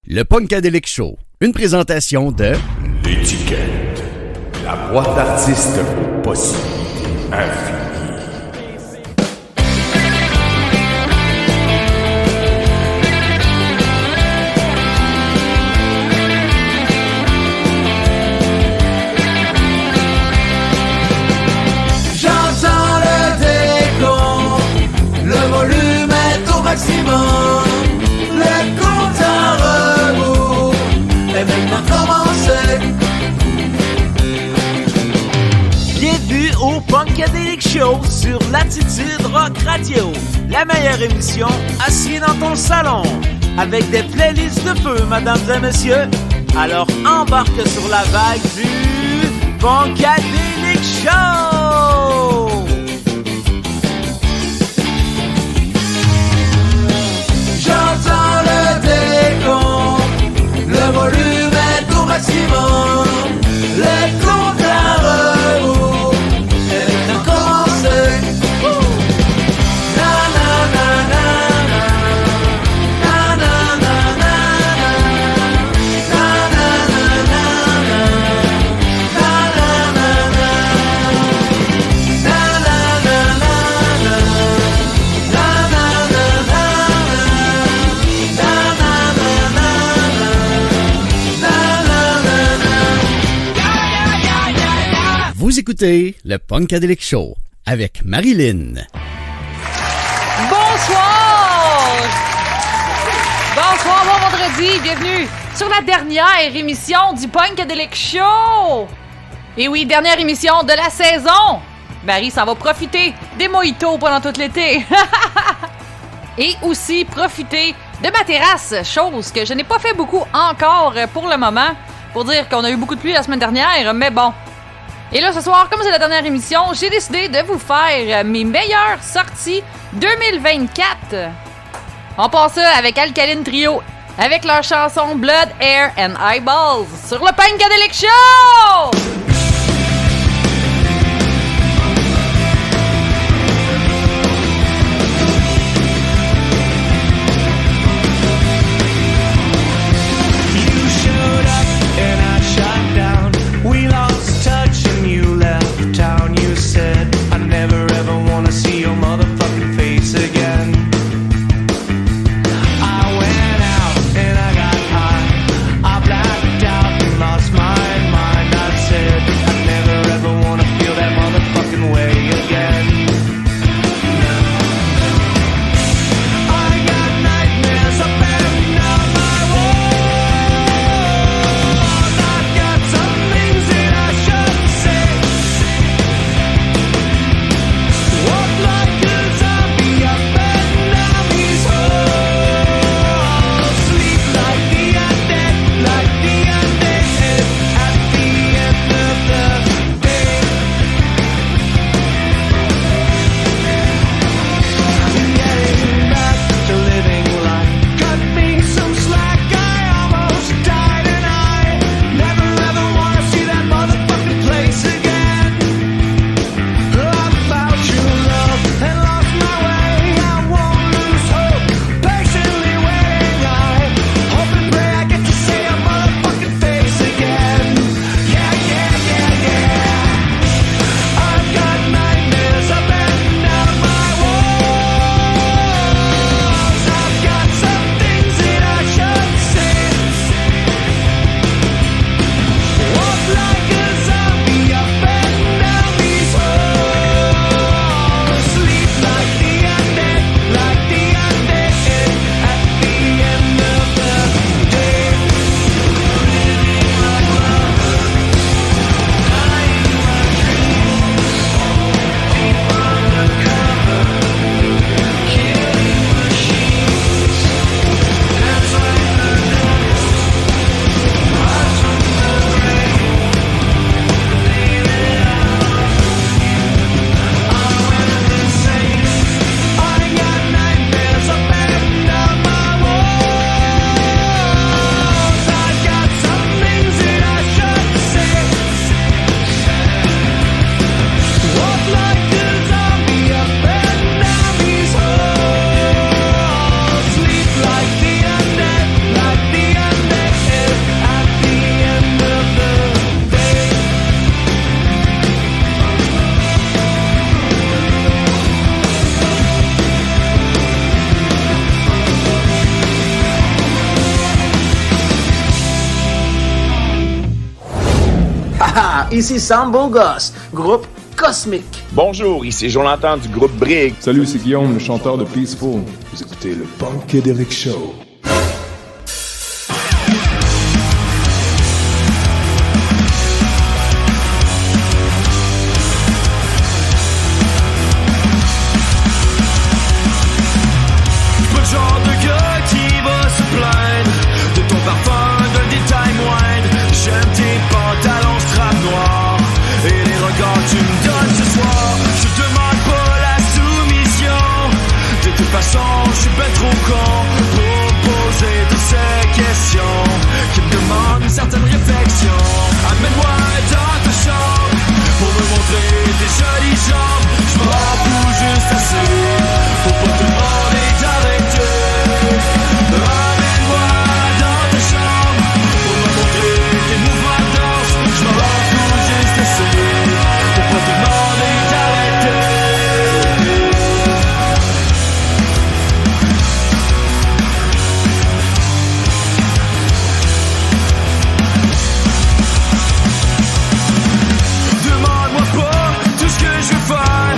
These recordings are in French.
Le Punkadelic Show, une présentation de L'étiquette, la boîte d'artistes aux possibilités infinies. J'entends le décompte, le volume est au maximum, le compte à rebours est maintenant commencé. Bienvenue au Punkadelic Show sur l'Attitude Rock Radio, la meilleure émission à suivre dans ton salon, avec des playlists de feu, mesdames et messieurs. Alors embarque sur la vague du Punkadelic Show! J'entends le décompte, le volume est au maximum, le compte à rebours est maintenant commencé. Na na na na na, na na na na na, na na na na na, na na na na, na na na na na, na na na na. Vous écoutez le Punkadelic Show avec Marilyn. Bonsoir! Bonsoir, bon vendredi, bienvenue sur la dernière émission du Punkadelic Show! Et oui, dernière émission de la saison! Marie, ça va profiter des mojitos pendant tout l'été! Et aussi profiter de ma terrasse, chose que je n'ai pas fait beaucoup encore pour le moment, pour dire qu'on a eu beaucoup de pluie la semaine dernière, mais bon. Et là, ce soir, comme c'est la dernière émission, j'ai décidé de vous faire mes meilleures sorties 2024. On passe ça avec Alkaline Trio, avec leur chanson Blood, Air and Eyeballs sur le Punkadelic Show! You showed up and I shut down. We lost touch and you left town. You said I never ever wanna see your motherfucking face again. I went out and I got high. I blacked out and lost my mind. I said Bonsoir, ici Sam Bogos, groupe Cosmique. Bonjour, ici Jonathan du groupe Brig. Salut, c'est Guillaume, le chanteur de Peaceful. Vous écoutez le Punkadelic Show. Pas le genre de gars qui va se plaindre de ton parfum d'un détail moindre. J'aime tes pantalons strap noirs et les regards que tu me donnes ce soir. Je demande pas la soumission. De toute façon, je suis ben trop con pour me poser toutes ces questions qui me demandent une certaine réflexion. Amène-moi dans ta chambre pour me montrer tes jolies jambes. Je m'en fous juste assez pour pas te demander d'arrêter. Amène-moi dans ta chambre pour me montrer tes mouvements de danse. Je m'en fous juste assez pour pas te demander d'arrêter. Demande-moi pas tout ce que je veux faire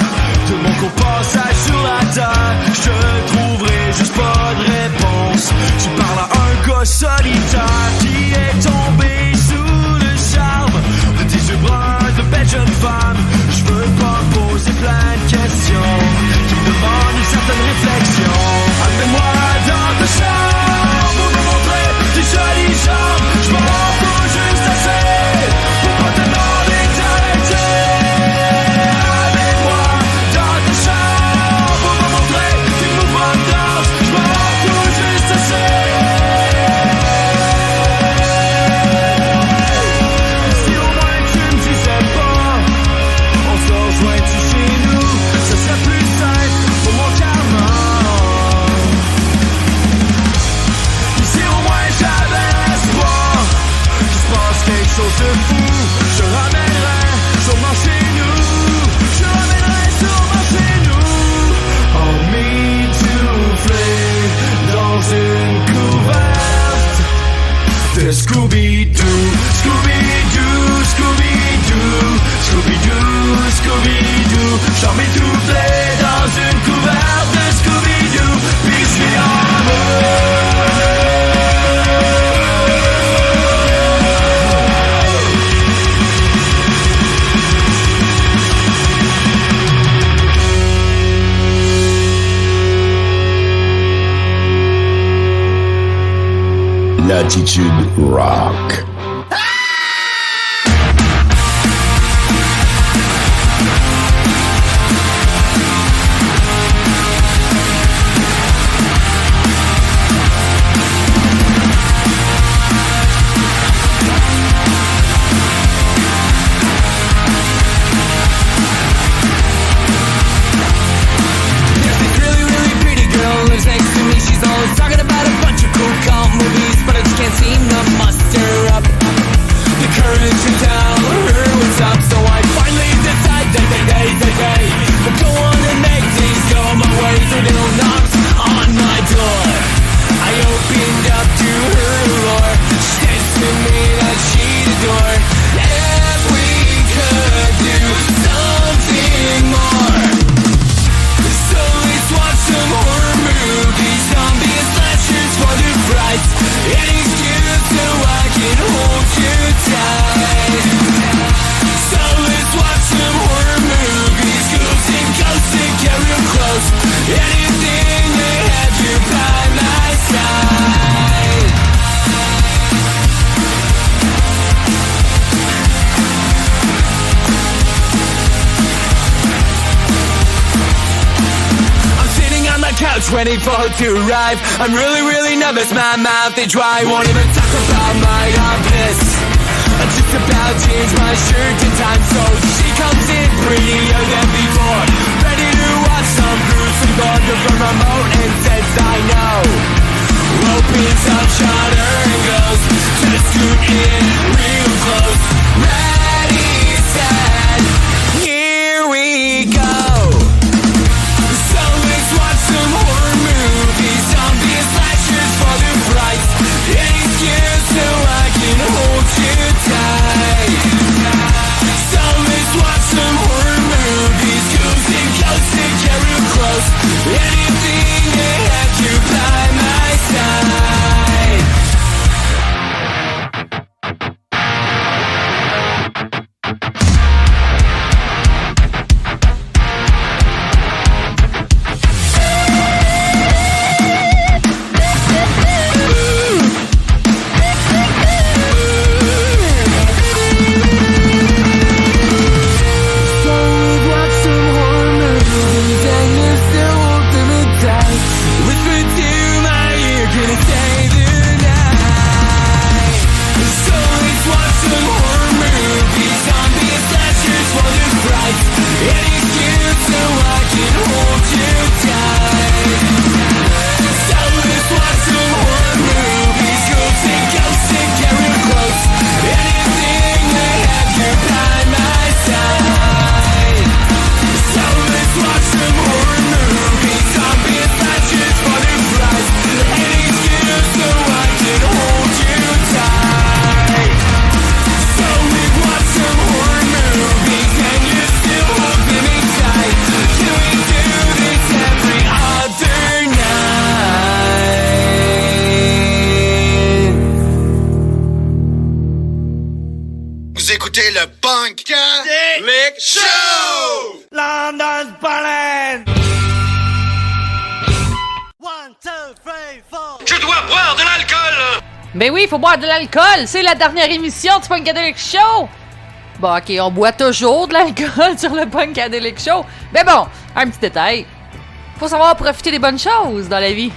de mon court passage sur la terre. Je trouverai juste pas de réponse. Tu parles à un gars solitaire qui est tombé sous le charme de tes yeux bruns de belle jeune femme. Je veux pas poser plein de questions qui me demandent une certaine réflexion. Amène-moi dans ta chambre pour me montrer tes jolies jambes. Je m'en fous juste assez pour pas te demander d'arrêter. Amène-moi dans ta chambre pour me montrer tes mouvements de danse. Je m'en fous juste assez. Si au moins tu me disais pas, on se rejoint-tu chez nous? Ce serait plus simple pour mon karma. Si au moins j'avais l'espoir qu'il se passe quelque chose de fou, je ramènerais sûrement chez nous. Je ramènerais sûrement chez nous. En mitouflé dans une couverte de Scooby-Doo, Scooby-Doo, Scooby-Doo, Scooby-Doo, Scooby-Doo. J'en m'étoufflé dans une couverte de Scooby-Doo, puis je suis en L'attitude rock. Really, really pretty girl lives next to me. She's always talking about a bunch of cool cult movies, but I just can't seem to muster up the courage to tell her what's up. So I finally decide that the day's the day. But go on and make things go my way. So little knocks on my door. I opened up to her roar. She danced with me that she'd adore. If we could do something more. So let's watch some horror movies, zombie and slashers for the fright. An excuse so I can hold you tight. So let's watch some horror movies, ghouls and ghosts and get real close. Anything to have you by my side. I'm sitting on the couch waiting for her to arrive. I'm really, really nervous, my mouth is dry. Won't even talk about my office. I just about change my shirt in time, so she comes in prettier than before. Ready to watch some gruesome gore. Gives her remote and says I know. Opens up, shutter and goes to the scoot in real close. Ready, set, here we go. So let's watch some horror movies, zombie and slashers for the fright. Any excuse so I can hold you tight. écoutez le Punkadelic Show! London's Ballin'! Je dois boire de l'alcool! Ben oui, il faut boire de l'alcool. C'est la dernière émission du Punkadelic Show. Bon, OK, on boit toujours de l'alcool sur le Punkadelic Show. Mais bon, un petit détail. Faut savoir profiter des bonnes choses dans la vie.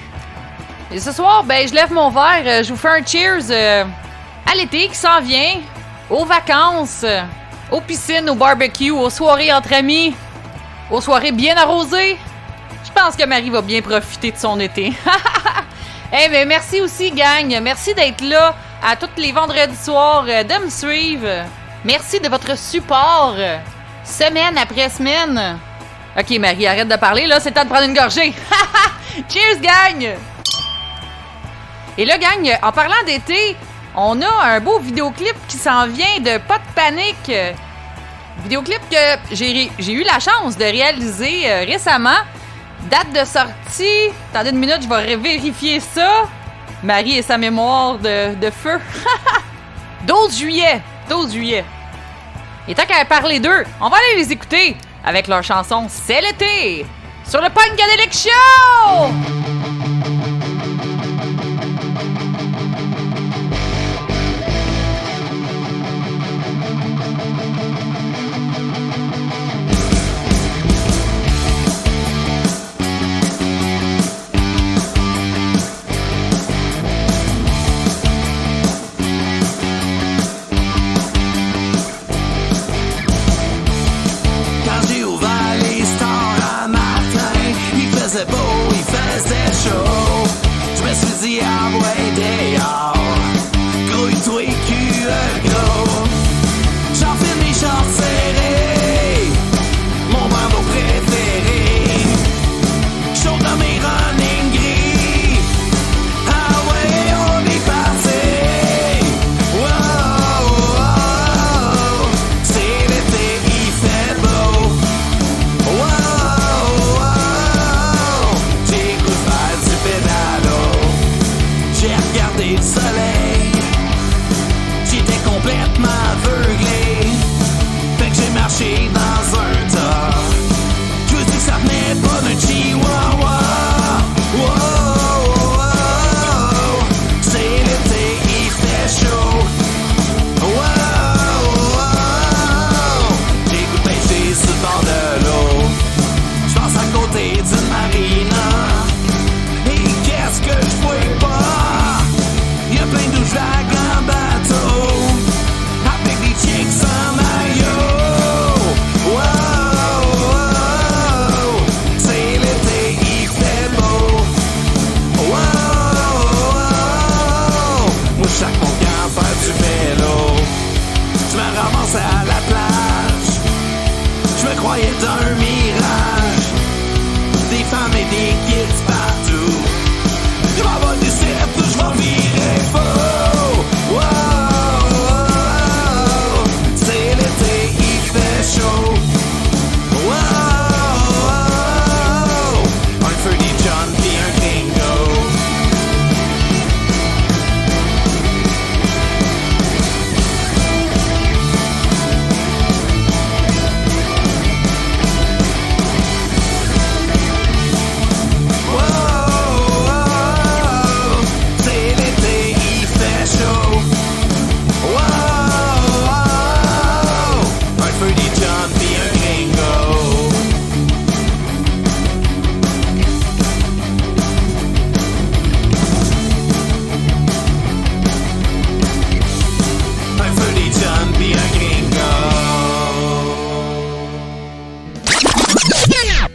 Et ce soir, ben, je lève mon verre. Je vous fais un cheers à l'été qui s'en vient, aux vacances, aux piscines, au barbecue, aux soirées entre amis, aux soirées bien arrosées. Je pense que Marie va bien profiter de son été. Eh bien, merci aussi, gang. Merci d'être là à tous les vendredis soirs, de me suivre. Merci de votre support, semaine après semaine. OK, Marie, arrête de parler, là, c'est le temps de prendre une gorgée. Cheers, gang! Et là, gang, en parlant d'été, on a un beau vidéoclip qui s'en vient de Pas de panique. Vidéoclip que j'ai eu la chance de réaliser récemment. Date de sortie. Attendez une minute, je vais vérifier ça. Marie et sa mémoire de feu. 12 juillet. 12 juillet. Et tant qu'à parler d'eux, on va aller les écouter avec leur chanson C'est l'été sur le Punkadelic Show!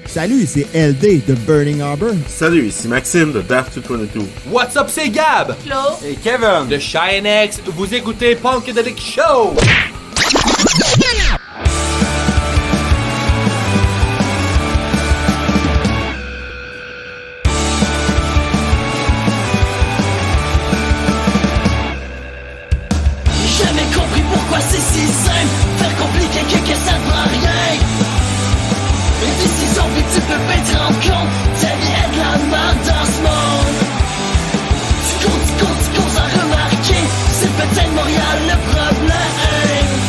Salut, c'est LD de Burning Harbor. Salut, ici Maxime de Daft 222. What's up, c'est Gab. Flo. Et Kevin de Shinex. Vous écoutez Punkadelic Show. Jamais compris pourquoi c'est si simple. Faire compliqué que ça ne prend rien. Une décision puis tu peux pas te rendre compte. Ta vie est de la merde dans ce monde. Tu comptes sans remarquer. C'est peut-être Montréal le problème.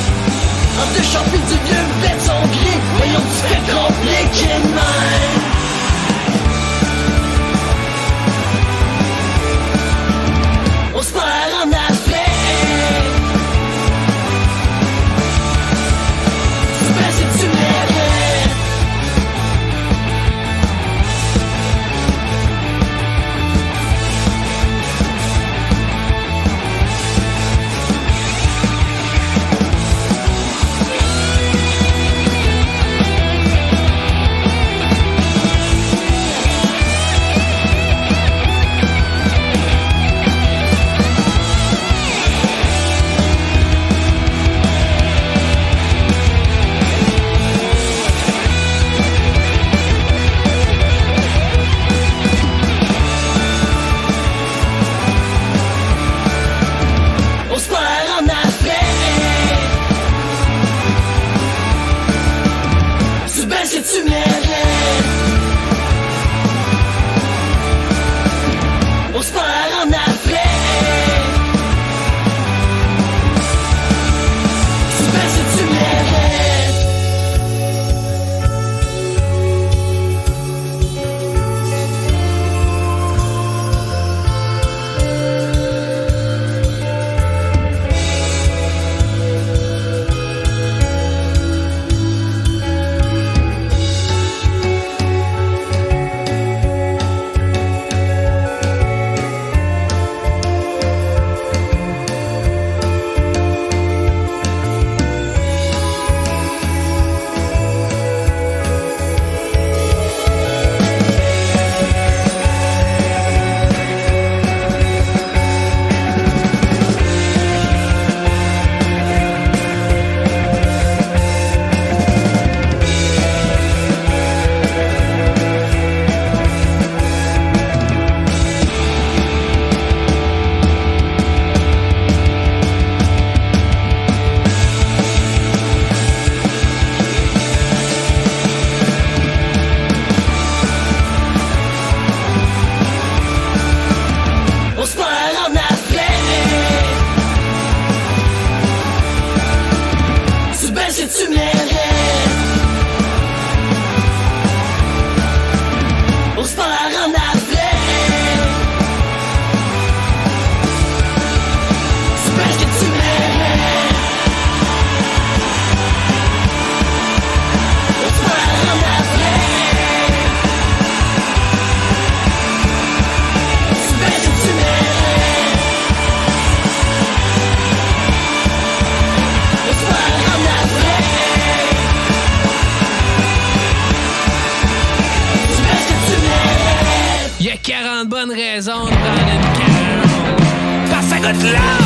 de là,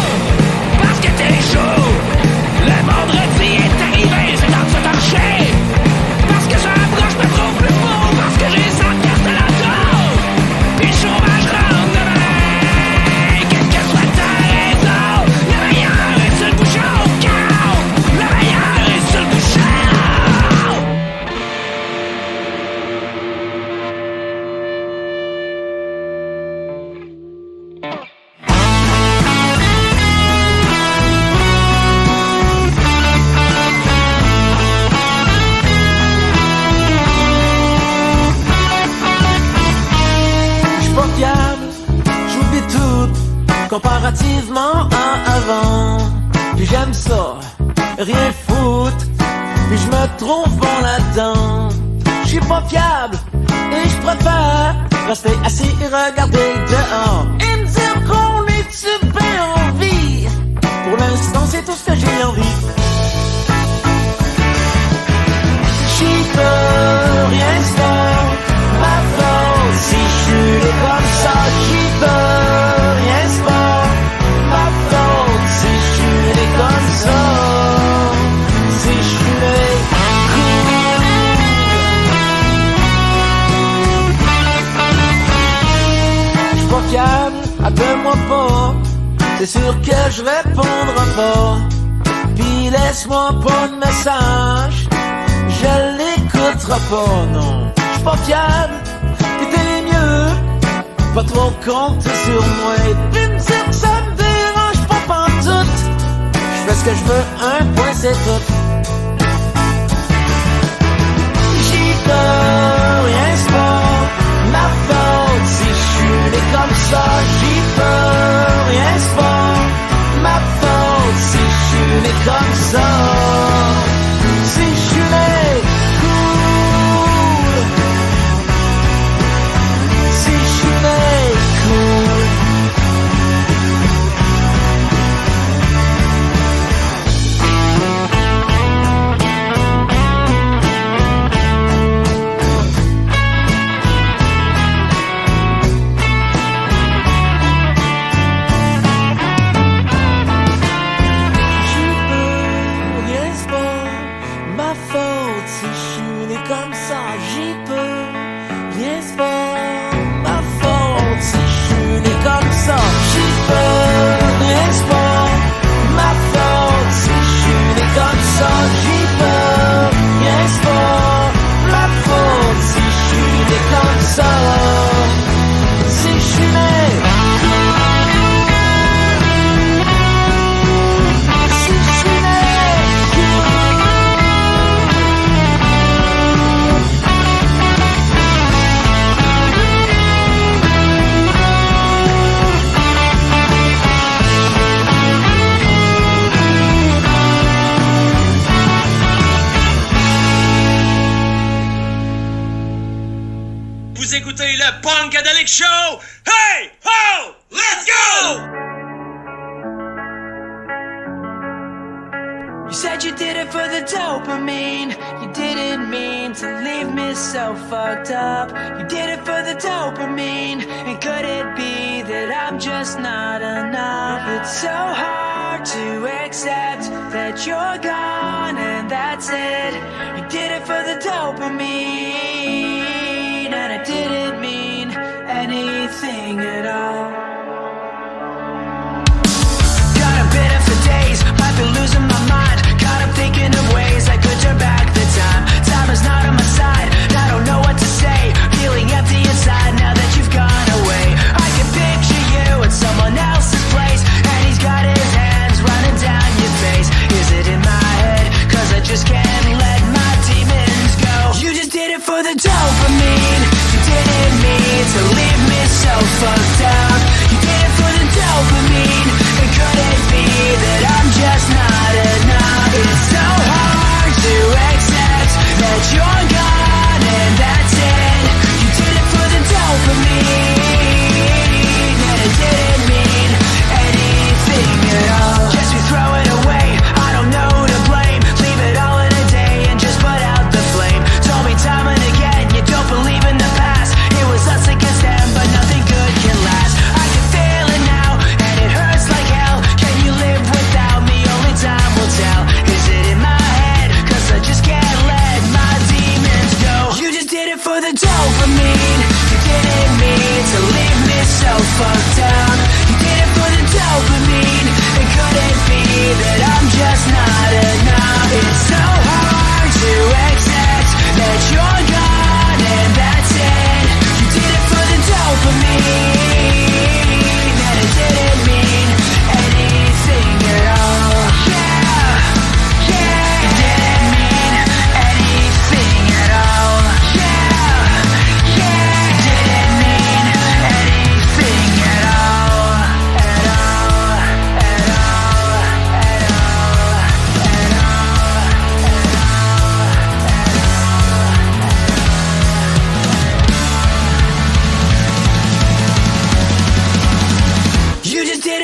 parce que t'es chaud. Le vendredi est arrivé, c'est temps de se torcher. Parce que ça approche, je me trouve plus beau. Parce que j'ai 100 piastres de la tour. Puis le chômage rentre demain. Quelle que soit ta raison, le meilleur est sur le bouchon. Le meilleur est sur le bouchon. J'oublie tout comparativement à avant. Puis j'aime ça, rien foutre. Puis je me trouve bon là-dedans. J'suis pas fiable et j'préfère rester assis et regarder dehors. Et me dire qu'on est-tu bien en vie. Pour l'instant c'est tout ce que j'ai envie. J'y peux rien faire, ma faute. Si j'suis comme ça, j'y peux rien faire, ma faute. Si j'suis comme ça, si j'suis cool. J'suis pas fiable, appelle-moi pas. C'est sûr que je répondrai pas. Pis laisse-moi pas de message, je l'écouterai pas, non. J'suis pas fiable, pis t'es mieux. Pas trop compter sur moi. Puis me dire que ça me dérange pas pantoute. J'fais ce que j'veux, un point c'est tout. J'y peux rien, c'est pas ma faute. Si j'suis né comme ça, j'y peux rien, c'est pas ma faute. Si j'suis né comme ça, si j'suis né cool, si j'suis né cool. Vous écoutez le Punkadelic Show! Hey! Ho! Let's go! You said you did it for the dopamine. You didn't mean to leave me so fucked up. You did it for the dopamine. And could it be that I'm just not enough? It's so hard to accept that you're gone and that's it. You did it for the dopamine. And I didn't mean anything at all. Got a bit of for days, might be losing my mind. Caught up thinking of ways I could turn back the time. Time is not on my side, I don't know what to say. Feeling empty inside now that you've gone away. I can picture you at someone else's place, and he's got his hands running down your face. Is it in my head? Cause I just can't let my demons go. You just did it for the dopamine. You didn't mean to leave me so fucked up. You did it for the dopamine. And could it be that I'm just not enough? It's so hard to accept that you're gone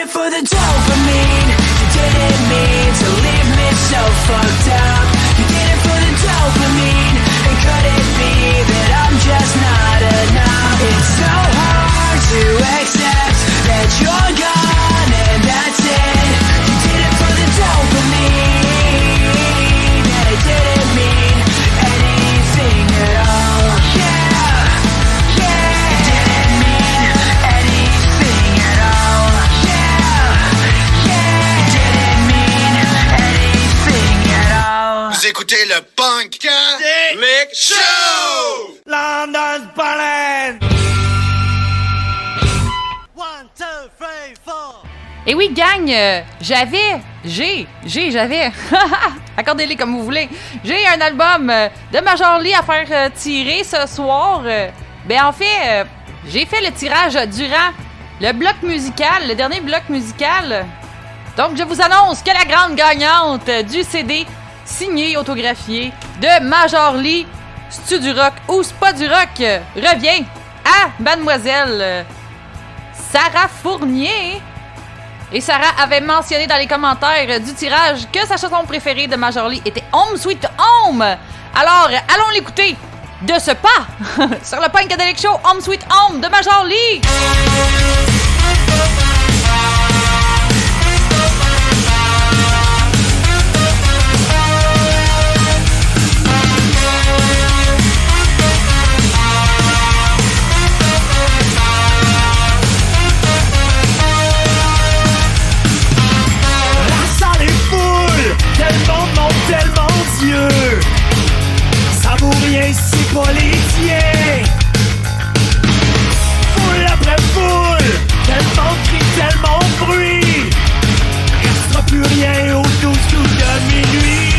it for the dopamine. You didn't mean to leave me so fucked up. You did it for the dopamine. And could it be that I'm just not enough? It's so hard to accept that you're gone and that's it. You did it for the dopamine. And it didn't mean anything at all. Yeah, yeah. It didn't mean anything at all. Yeah, yeah. It didn't mean anything at all. Vous écoutez le Punkadelic Show! London's ballin'! Et oui, gang, j'avais. Accordez-les comme vous voulez. J'ai un album de Major Lee à faire tirer ce soir. En fait, j'ai fait le tirage durant le bloc musical, le dernier bloc musical. Donc, je vous annonce que la grande gagnante du CD signé, autographié de Major Lee, c'est-tu du rock ou c'est pas du rock, revient à Mademoiselle Sarah Fournier. Et Sarah avait mentionné dans les commentaires du tirage que sa chanson préférée de Major Lee était Home Sweet Home. Alors, allons l'écouter de ce pas sur le Punkadelic Show, Home Sweet Home de Major Lee. Tellement, non, tellement Dieu. Ça vaut rien si c'est pas les tiens. Foule après foule, tellement de cris, tellement de bruit. Restera plus rien aux 12 coups de minuit.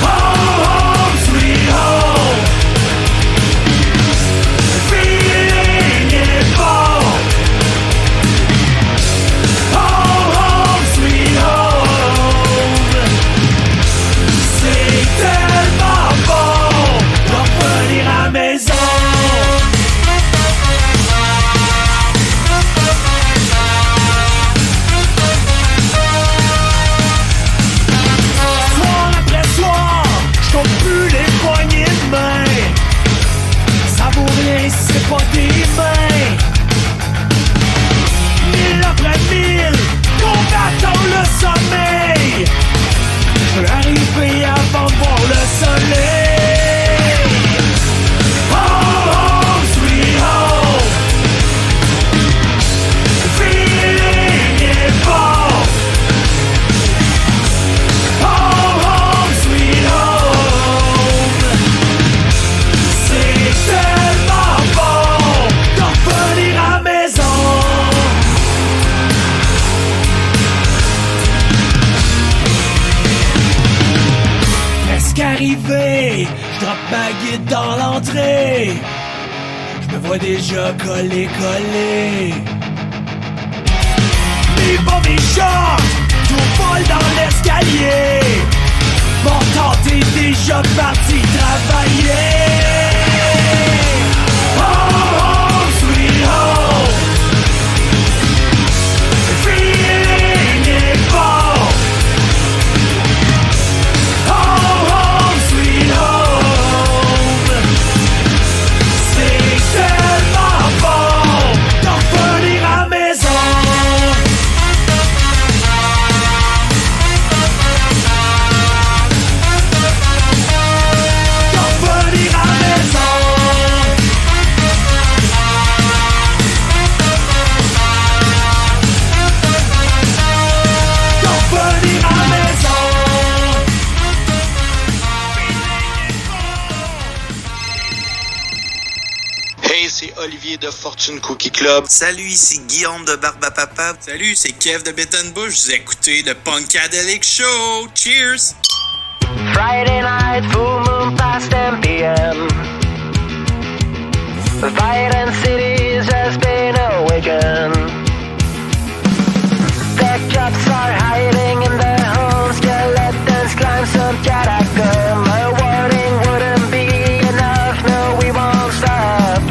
Home, home, sweet home. Le feeling est bon. Home, home, sweet home. Tellement bon de revenir à la maison. Soir après soir, j'compte plus les poignées de main. Ça vaut rien si c'est pas tes mains. Mille après mille, combattant le sommeil. Je peux arriver avant de voir le soleil. Home, home, sweet home. Le feeling est bon. Home, home, sweet home. C'est tellement bon d'en revenir à la maison. Arrivé, je drop ma guide dans l'entrée. Je me vois déjà collé. Mes mauvais shots, tout vol dans l'escalier. Mon temps est déjà parti travailler. Home, home, sweet home. Le feeling est bon. C'est Olivier de Fortune Cookie Club. Salut, ici Guillaume de Barbapapa. Salut, c'est Kev de Bittenbush. Vous écoutez le Punkadelic Show. Cheers! Friday night, full moon past 10 p.m. The violent cities has been awakened. The cops are hiding in their homes. Skeletons climb some catacomb. A warning wouldn't be enough. No, we won't stop.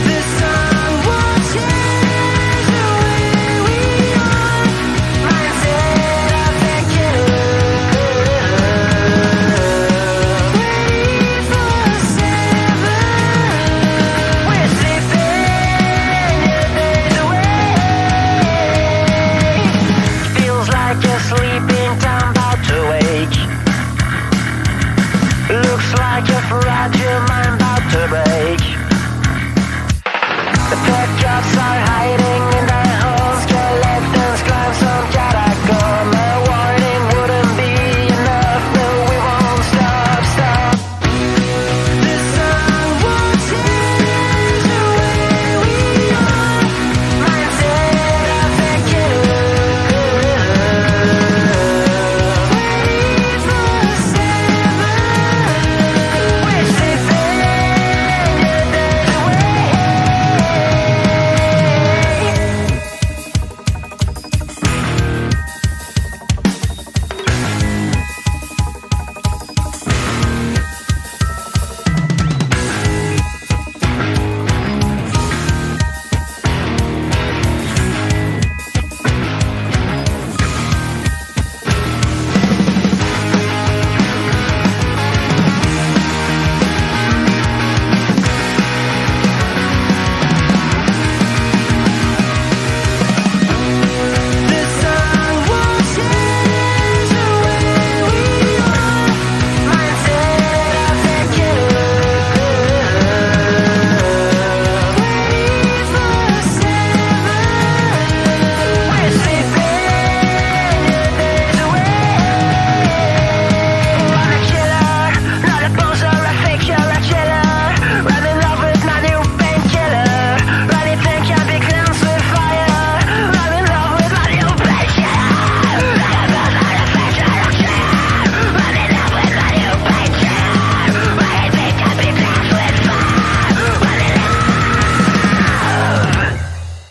The sun will change.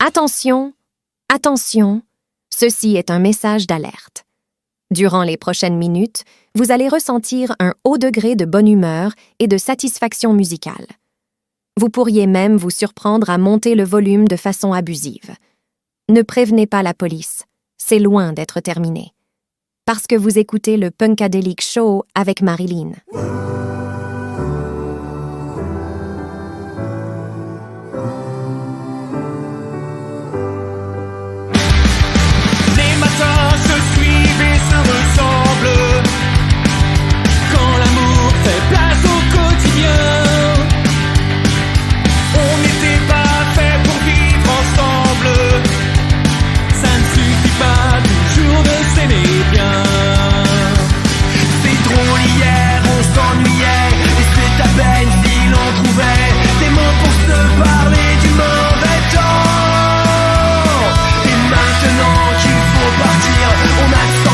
Attention, attention, ceci est un message d'alerte. Durant les prochaines minutes, vous allez ressentir un haut degré de bonne humeur et de satisfaction musicale. Vous pourriez même vous surprendre à monter le volume de façon abusive. Ne prévenez pas la police, c'est loin d'être terminé. Parce que vous écoutez le Punkadelic Show avec Marilyn. Les matins se suivent et se ressemblent. Quand l'amour fait place au quotidien. On n'était pas fait pour vivre ensemble. Ça ne suffit pas toujours de s'aimer bien. C'est drôle, hier on s'ennuyait. Et c'est à peine si l'on trouvait des mots pour se parler du mauvais temps. Et maintenant qu'il faut partir, on a 100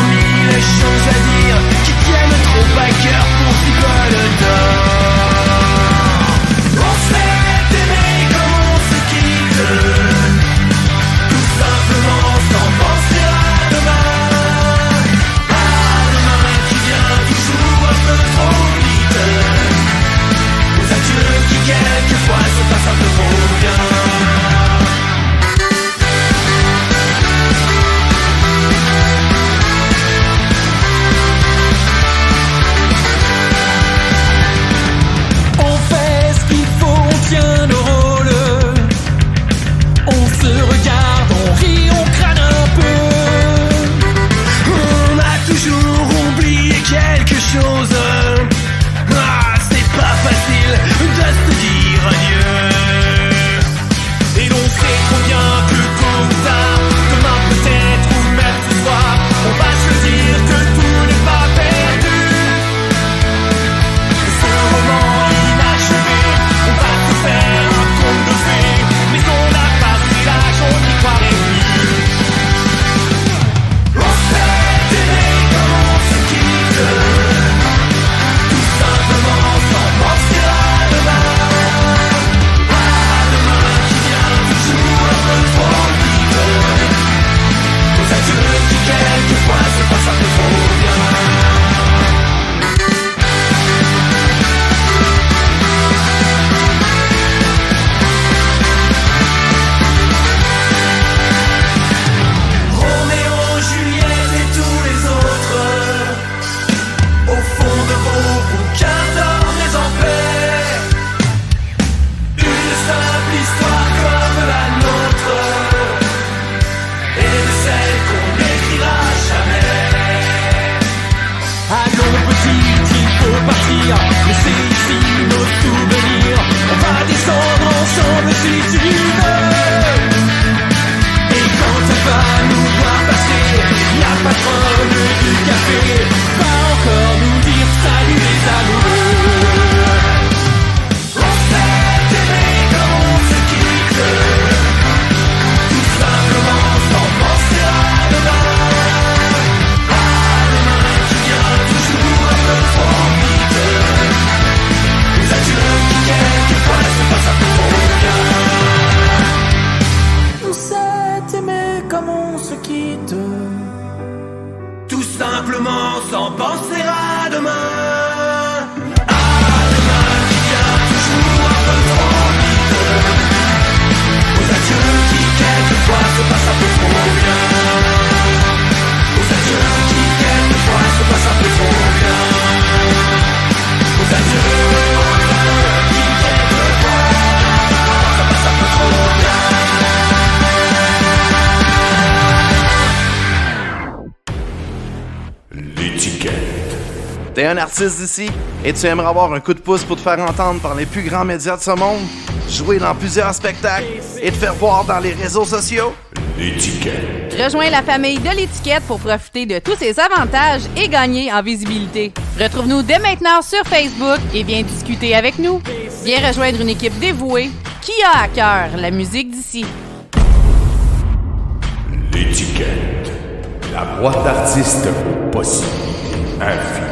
000 choses à dire qui tiennent trop à cœur pour si peu de temps. On s'est aimé comme on se quitte, tout simplement sans penser à demain. À demain qui vient toujours un peu trop vite. Les adieux qui quelquefois se passent un peu trop bien. On fait ce qu'il faut, on tient nos rôles. On se regarde, on rit, on crâne un peu. On a toujours oublié quelque chose. Ah, c'est pas facile de se dire adieu. Et l'on sait combien que tôt ou tard, demain peut-être ou même ce soir, on va se dire que tout n'est pas perdu. Ce roman inachevé, on va se faire un conte de fées, mais on n'a pas pris l'âge, on n'y croirait plus. On s'est aimé comme on se quitte, tout simplement sans penser à demain. À demain qui vient toujours un peu trop vite. Aux adieux qui quelquefois se passent un peu trop bien. Roméo, Juliette et tous les autres, au fond de vos bouquins dormez en paix. Une simple histoire comme la nôtre, et de celle qu'on n'écrira jamais. Allons petit, il faut partir, laissez ici nos souvenirs. On va descendre ensemble si tu veux. Et quand ta femme nous voit passer, la patronne du café va encore nous dire salut les amoureux. On s'est aimé comme on se quitte, tout simplement sans penser à demain. À demain qui vient toujours un peu trop vite. Les adieux qui quelquefois se passent un peu trop bien. On s'est aimé comme on se quitte, tout simplement sans penser à demain. À demain qui vient toujours un peu trop vite. Aux adieux qui quelquefois se passent un peu trop bien. Aux adieux qui quelquefois se passent un peu trop bien. Aux adieux qui quelquefois se passent un peu trop bien. L'étiquette. T'es un artiste d'ici et tu aimerais avoir un coup de pouce pour te faire entendre par les plus grands médias de ce monde, jouer dans plusieurs spectacles et te faire voir dans les réseaux sociaux? L'étiquette. Rejoins la famille de l'étiquette pour profiter de tous ses avantages et gagner en visibilité. Retrouve-nous dès maintenant sur Facebook et viens discuter avec nous. Viens rejoindre une équipe dévouée qui a à cœur la musique d'ici. L'étiquette. La boîte d'artistes aux possibilités infinies.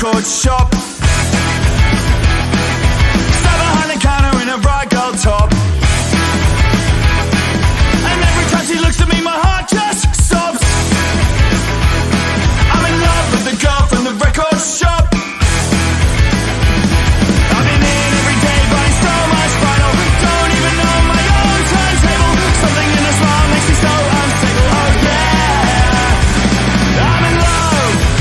record shop. Stand behind the counter in a bright gold top. And every time she looks at me, my heart just sobs. I'm in love with the girl from the record shop. I've been in every day buying so much vinyl. Don't even know my own timetable. Something in a smile makes me so unstable. Oh yeah, I'm in love.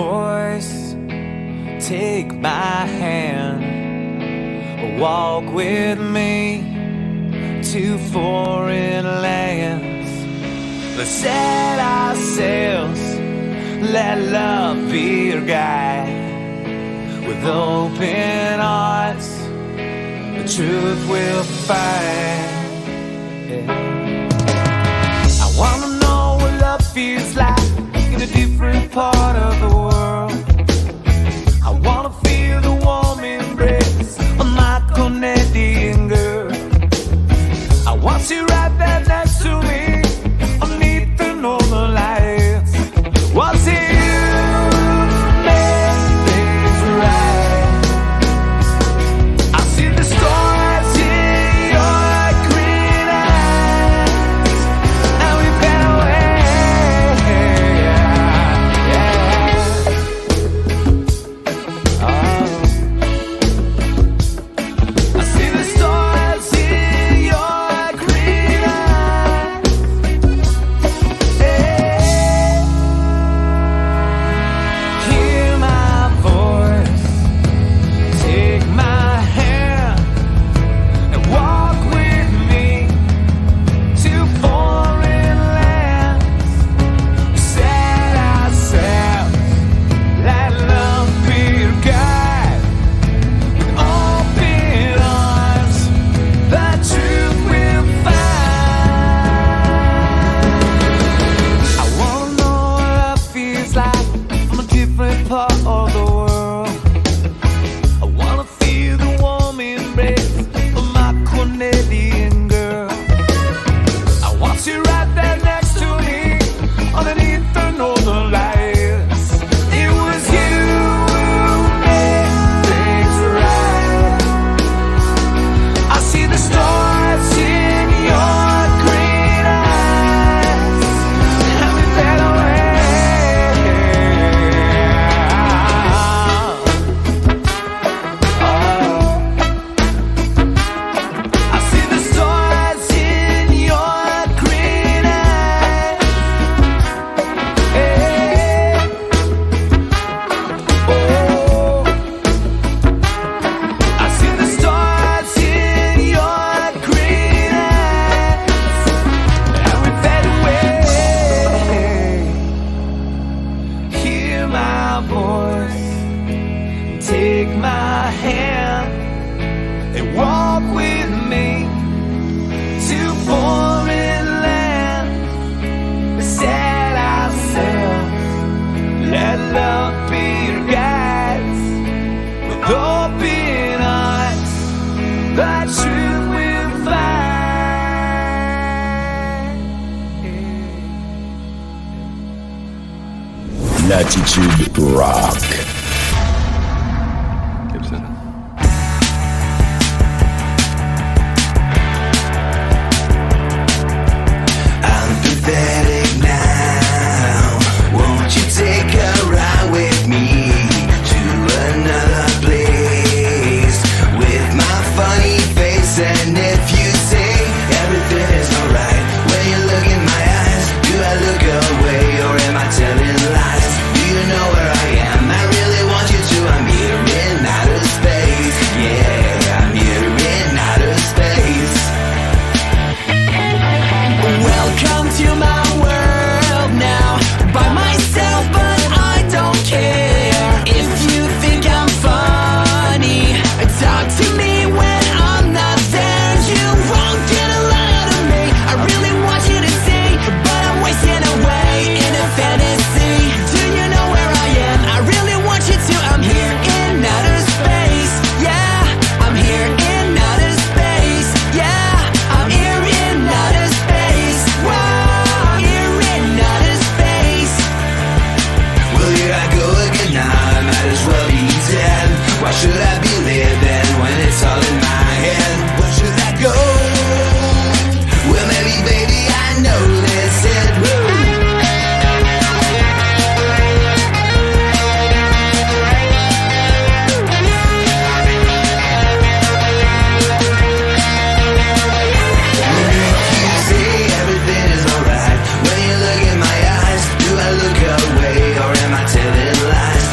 voice, take my hand, walk with me to foreign lands. Let's set ourselves, let love be your guide. With open hearts, the truth will find. I wanna know what love feels like in a different part of the world. I wanna feel the warm embrace of my Canadian girl. I want you right there next to me underneath the northern lights. Was it Latitude Rock. I'm pathetic now. Won't you take a ride with me to another place with my funny face? And if you say everything is alright when you look in my eyes, do I look away or am I telling lies? Do you know where I am? I really want you to. I'm here in outer space. Yeah, I'm here in outer space. Welcome to my world now. By myself, but I don't care. If you think I'm funny, talk to me when I'm not there. You won't get a lot out of me. I really want you to see, but I'm wasting away in a fantasy. Do you know where I am? I really want you to. I'm here in outer space. Yeah, I'm here in outer space. Yeah, I'm here in outer space. Wow, I'm here in outer space. Well, here I go again now. I might as well be dead. Why should I be living when it's all in my head? Where should I go? Well, maybe, baby, I know this it. Woo! You say everything is alright when you look in my eyes. Do I look away or am I telling lies?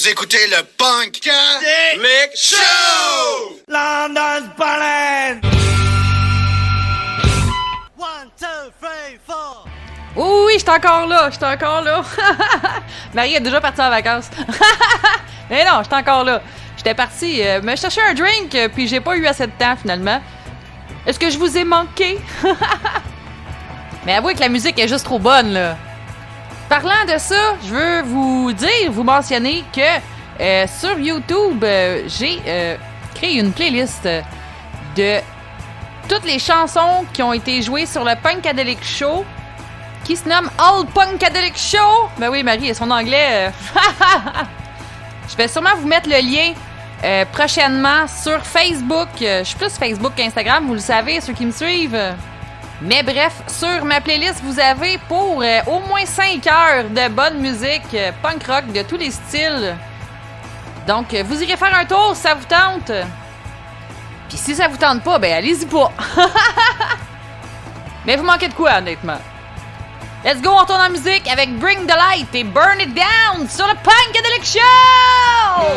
Vous écoutez le Punkadelic Show! London's ballin'! 1, 2, 3, 4. Oui, j'étais encore là. Marie est déjà partie en vacances. Mais non, j'étais encore là. J'étais partie me chercher un drink, puis j'ai pas eu assez de temps, finalement. Est-ce que je vous ai manqué? Mais avouez que la musique est juste trop bonne, là. Parlant de ça, je veux vous mentionner que sur YouTube, j'ai créé une playlist de toutes les chansons qui ont été jouées sur le Punkadelic Show, qui se nomme All Punkadelic Show. Ben oui, Marie et son anglais. Je vais sûrement vous mettre le lien prochainement sur Facebook. Je suis plus Facebook qu'Instagram, vous le savez, ceux qui me suivent. Mais bref, sur ma playlist, vous avez pour au moins 5 heures de bonne musique punk rock de tous les styles. Donc, vous irez faire un tour si ça vous tente. Puis si ça vous tente pas, ben allez-y pas. Mais vous manquez de quoi, honnêtement? Let's go, on tourne en musique avec Bring the Light et Burn It Down sur le Punkadelic Show!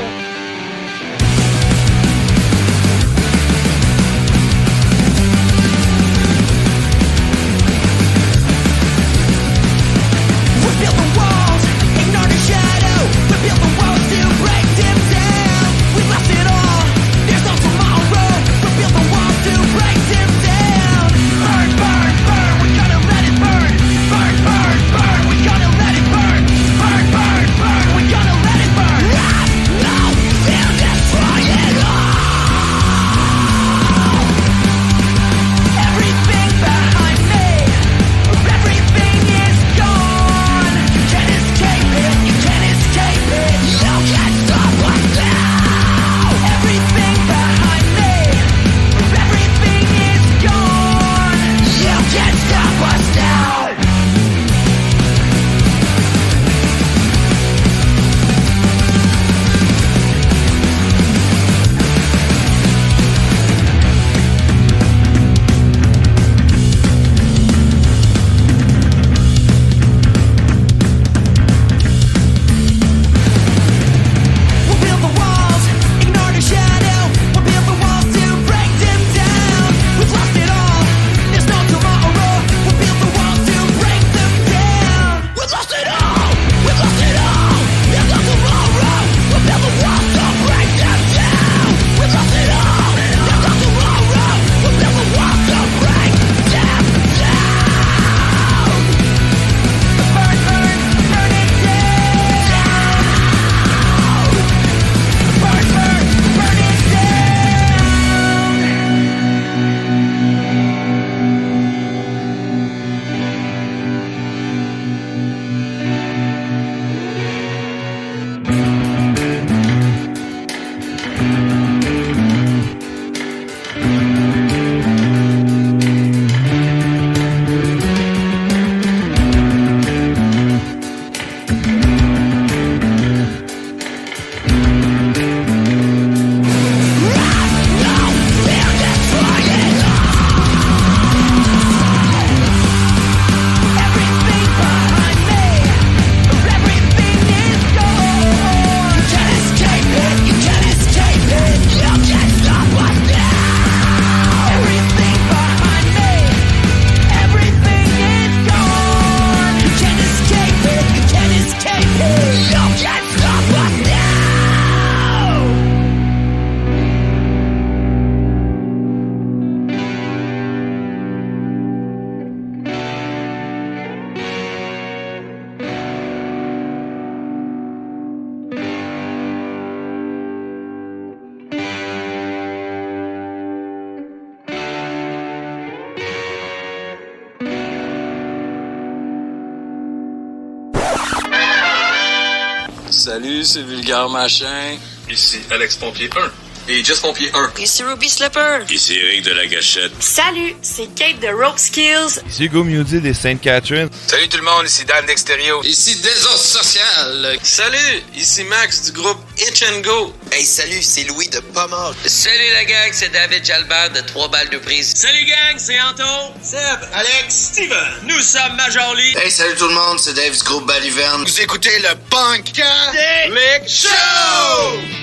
Salut, c'est Vulgaire Machin. Ici Alex Pompier 1. Et Jess Pompier 1. Ici Ruby Slipper. Ici Eric de la Gâchette. Salut, c'est Kate de Rope Skills. Ici Hugo Mewdy des Sainte-Catherine. Salut tout le monde, ici Dan d'Extérieur. Ici Désos Social. Salut, ici Max du groupe Itch and Go. Hey, salut, c'est Louis de Pommard. Salut la gang, c'est David Jalbert de 3 balles de prise. Salut gang, c'est Anto, Seb, Alex, Steven. Nous sommes Major Lee. Hey, salut tout le monde, c'est Dave du groupe Baliverne. Vous écoutez le Punkadelic Funkadelic Show!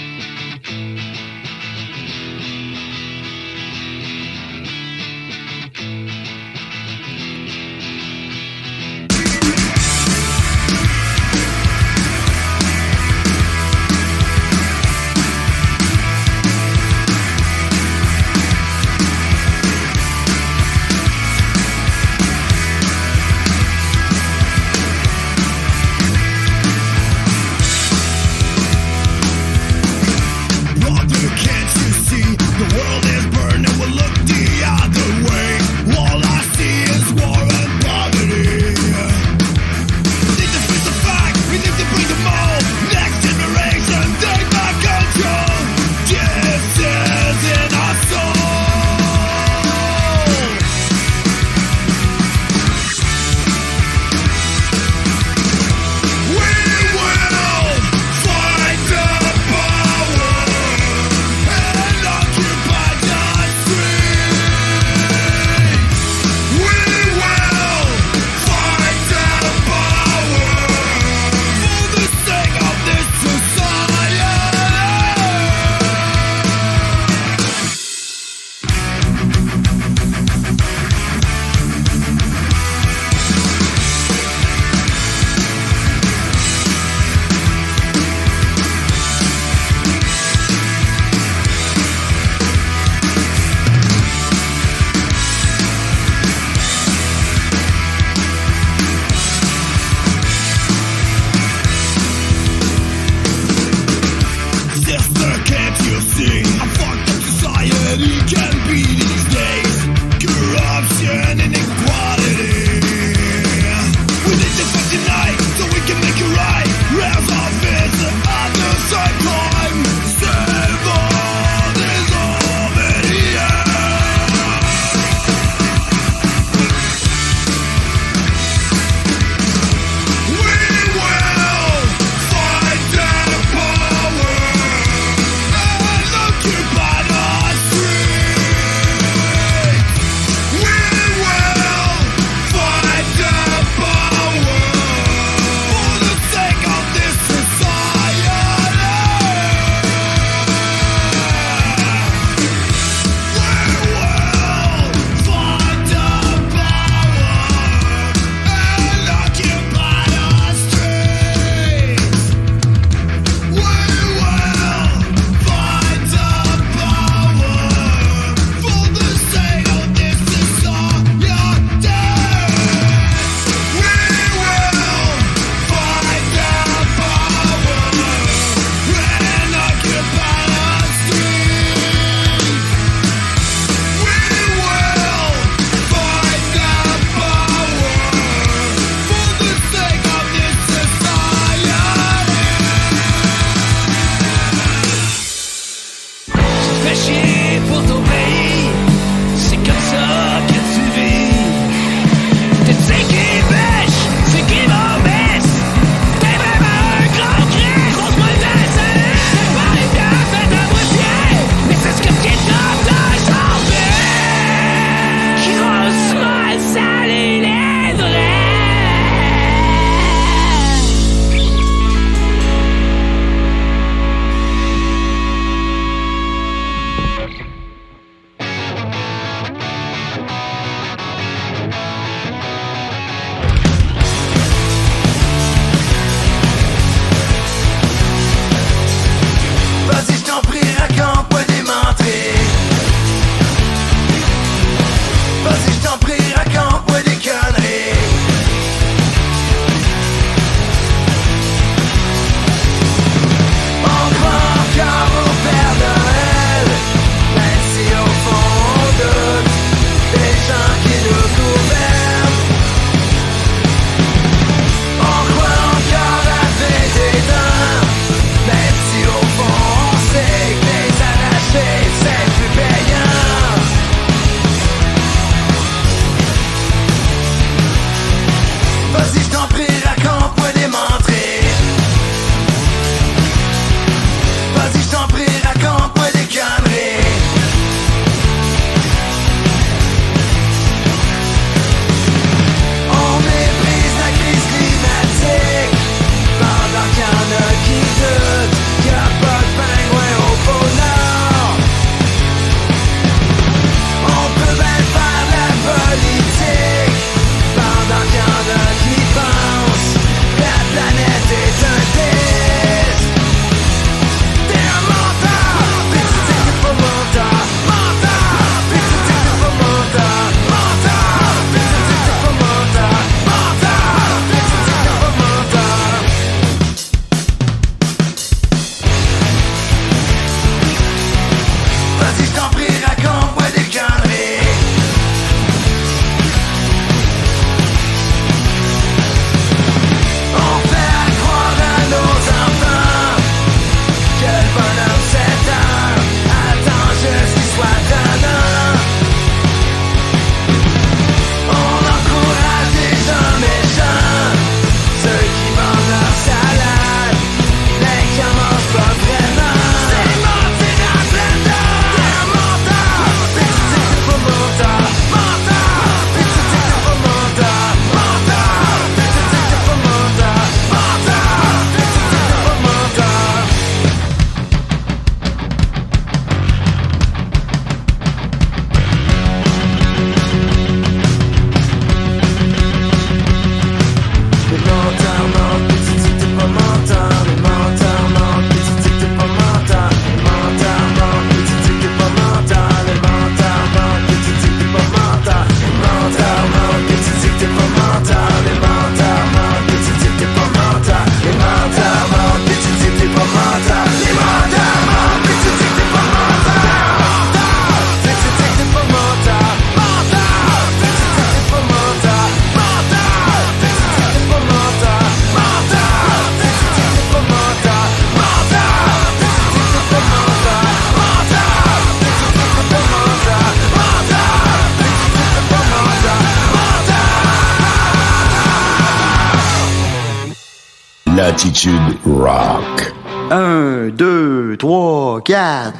L'attitude rock. 1, 2, 3, 4.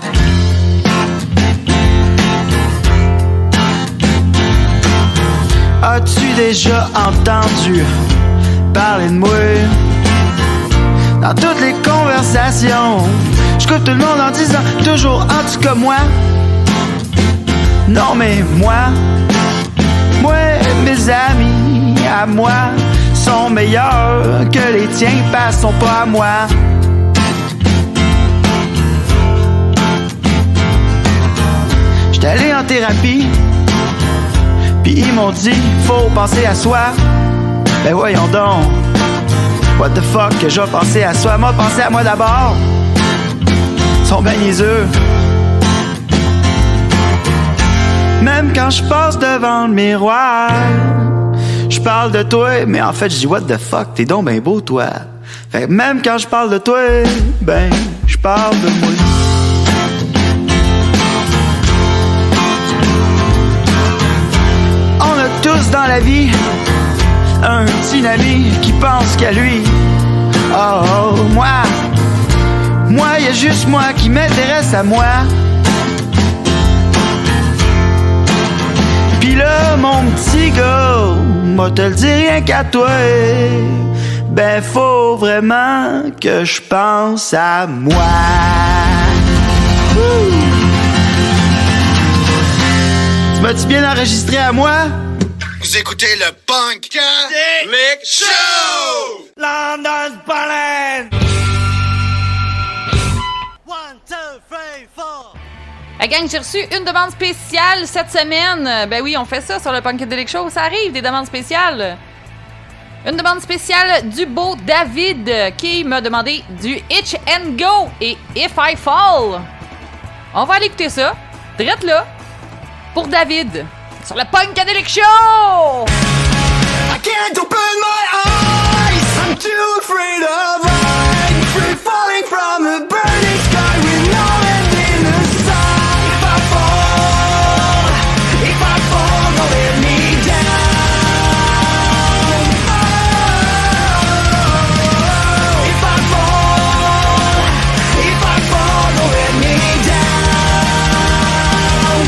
As-tu déjà entendu parler de moi? Dans toutes les conversations, je coupe tout le monde en disant toujours en tout cas moi. Non mais moi, mes amis à moi sont meilleurs que les tiens parce qu'ils sont pas à moi. J'étais allé en thérapie, pis ils m'ont dit faut penser à soi. Ben voyons donc, what the fuck que je vais penser à soi? Moi penser à moi d'abord. Ils sont ben niaiseux. Même quand je passe devant le miroir, je parle de toi, mais en fait je dis what the fuck, t'es donc ben beau toi. Fait que même quand je parle de toi, ben je parle de moi. On a tous dans la vie un petit ami qui pense qu'à lui. Oh, moi, y a juste moi qui m'intéresse à moi. Pis là, mon petit gars, moi te le dis rien qu'à toi. Ben faut vraiment que je pense à moi. Tu m'as-tu bien enregistré à moi? Vous écoutez le Punkadelic Show! London's ballin'! 1, 2, 3, 4. Hey gang, j'ai reçu une demande spéciale cette semaine. Ben oui, on fait ça sur le Punkadelic Show. Ça arrive, des demandes spéciales. Une demande spéciale du beau David qui m'a demandé du Itch and Go et If I Fall. On va aller écouter ça, direct là, pour David, sur le Punkadelic Show! I can't open my eyes, I'm too afraid of mine. Free falling from a burning sky with no end in the sun. If I fall, don't let me down. Oh, if I fall, don't let me down. Oh,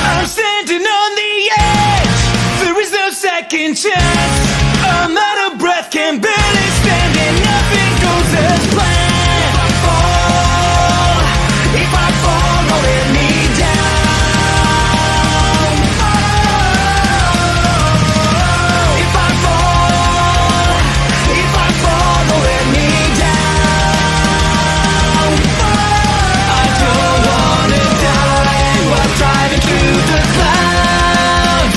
I'm standing on the edge, there is no second chance. I'm out of breath, can barely stand, and nothing goes as planned. If I fall, don't let me down. Oh, if I fall, don't let me down. I don't wanna die while driving through the clouds.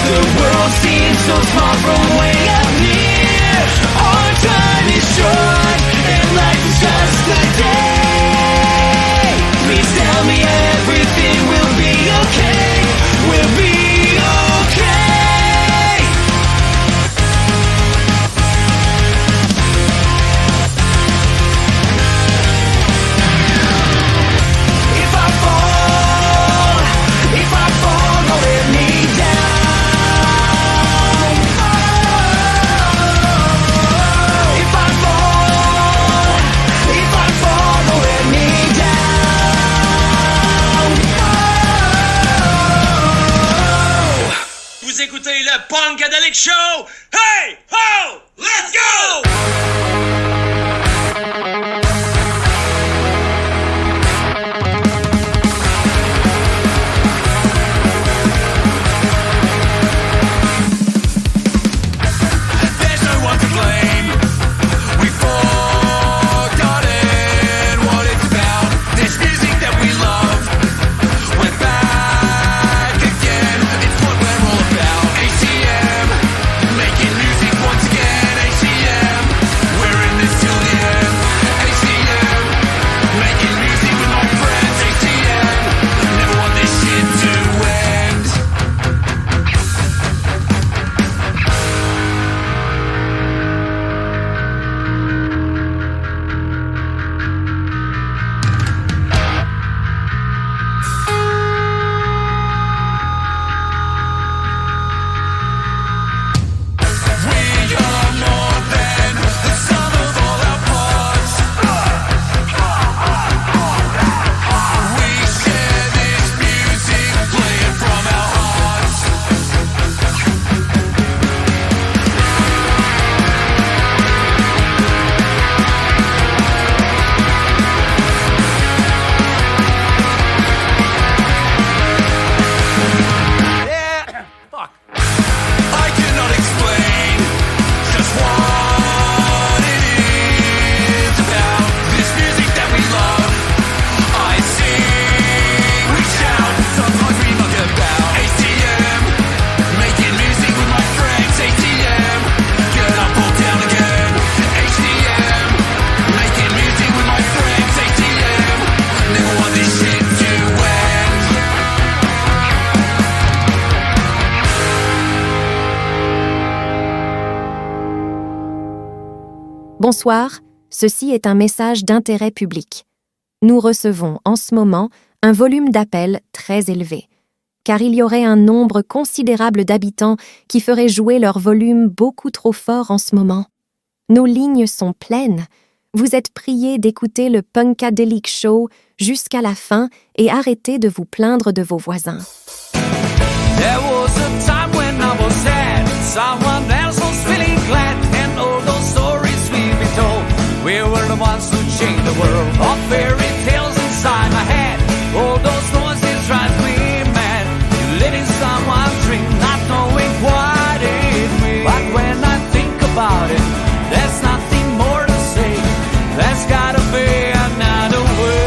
The world seems so small from way up near. Our time is short and life is just a day. Please tell me everything will be okay. We'll be okay. If I fall, don't let me down. If I fall, don't let me down. Vous écoutez le Punkadelic Show! Hey! Ho! Let's go! There's no one to blame. We forgotten what it's about. This music that we love, we're back again. It's what we're all about. ACM, making music once again. Bonsoir, ceci est un message d'intérêt public. Nous recevons en ce moment un volume d'appels très élevé, car il y aurait un nombre considérable d'habitants qui feraient jouer leur volume beaucoup trop fort en ce moment. Nos lignes sont pleines. Vous êtes priés d'écouter le Punkadelic Show jusqu'à la fin et arrêtez de vous plaindre de vos voisins. There was a time when I was sad, someone else was feeling glad, and all those stories we've been told, we were the ones who changed the world. All fairy tales inside my head, all those noises drive me mad. You're letting someone dream, not knowing what it means. But when I think about it, there's nothing more to say. There's gotta be another way.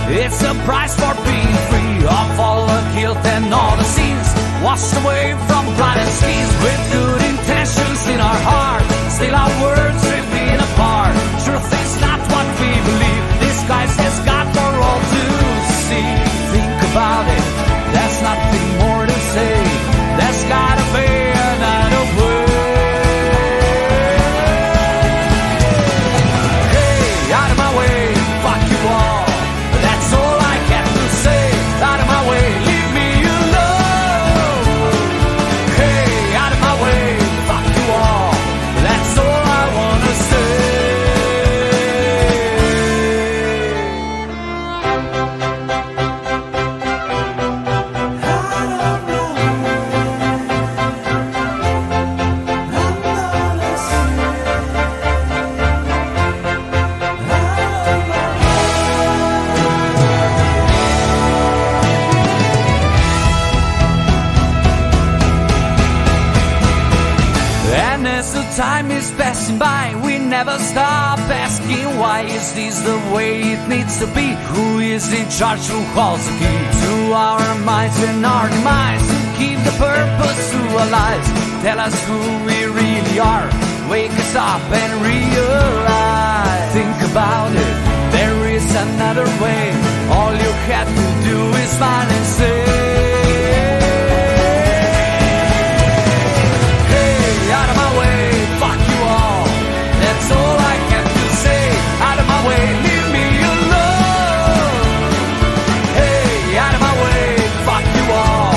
It's a price for being free of all the guilt and all the sins, washed away from blood and skins. With good intentions in our heart, still our words drifting apart. Truth is not what we believe, this guy has got for all to see. Think about it, there's nothing more to say. There's gotta be another way. Hey, out of my way, fuck you all. That's all I have to say. Out of my way, leave me alone. Hey, out of my way, fuck you all. That's all I wanna say. And as the time is passing by, we never stop asking, why is this the way it needs to be? Who is in charge, who holds the key to our minds and our demise? To keep the purpose to our lives, tell us who we really are, wake us up and realize. Think about it, there is another way. All you have to do is smile and say, out of my way, fuck you all. That's all I have to say. Out of my way, leave me alone. Hey, out of my way, fuck you all.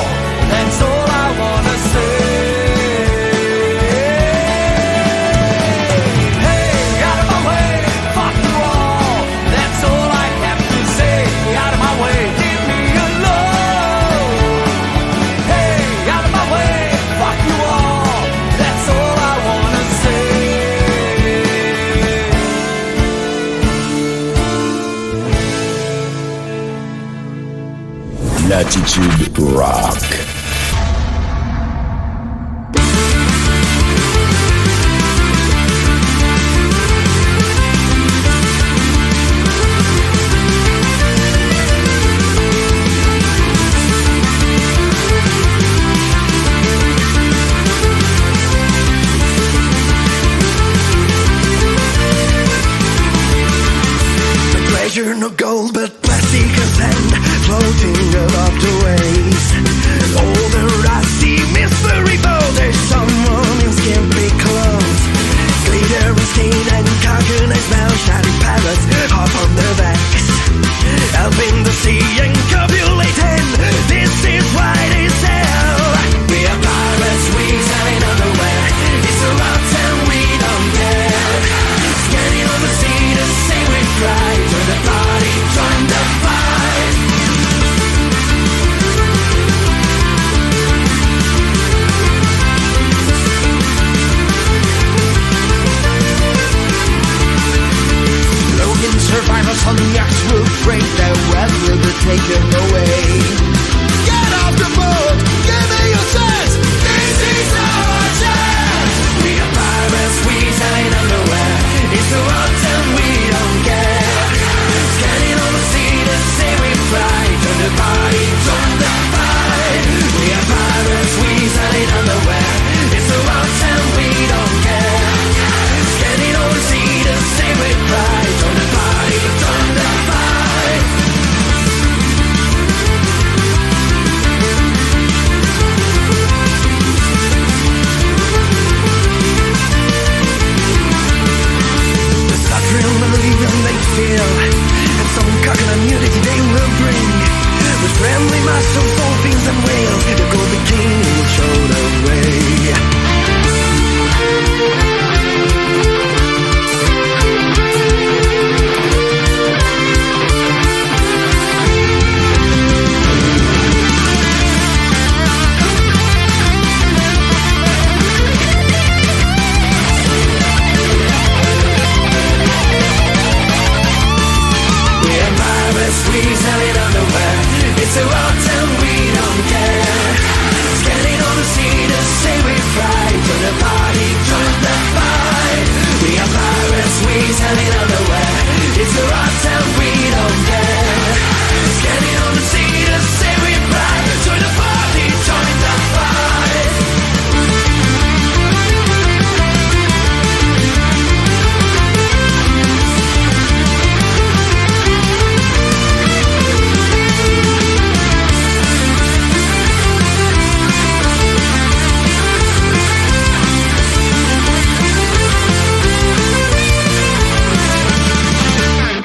That's all I wanna say. Hey, out of my way, fuck you all. That's all I have to say. Out of my way, leave me alone. Hey, out of my way, fuck you all. That's all I wanna say. L'attitude rock. Treasure no gold but plastic and sand floating above the waves. It's a rotten, we don't care. Standing on the sea to say we fly. Join the party, join the fight. We are pirates, we sailing underwear. It's a rotten, we don't care. Standing on the sea to say we fly. Join the party, join the fight.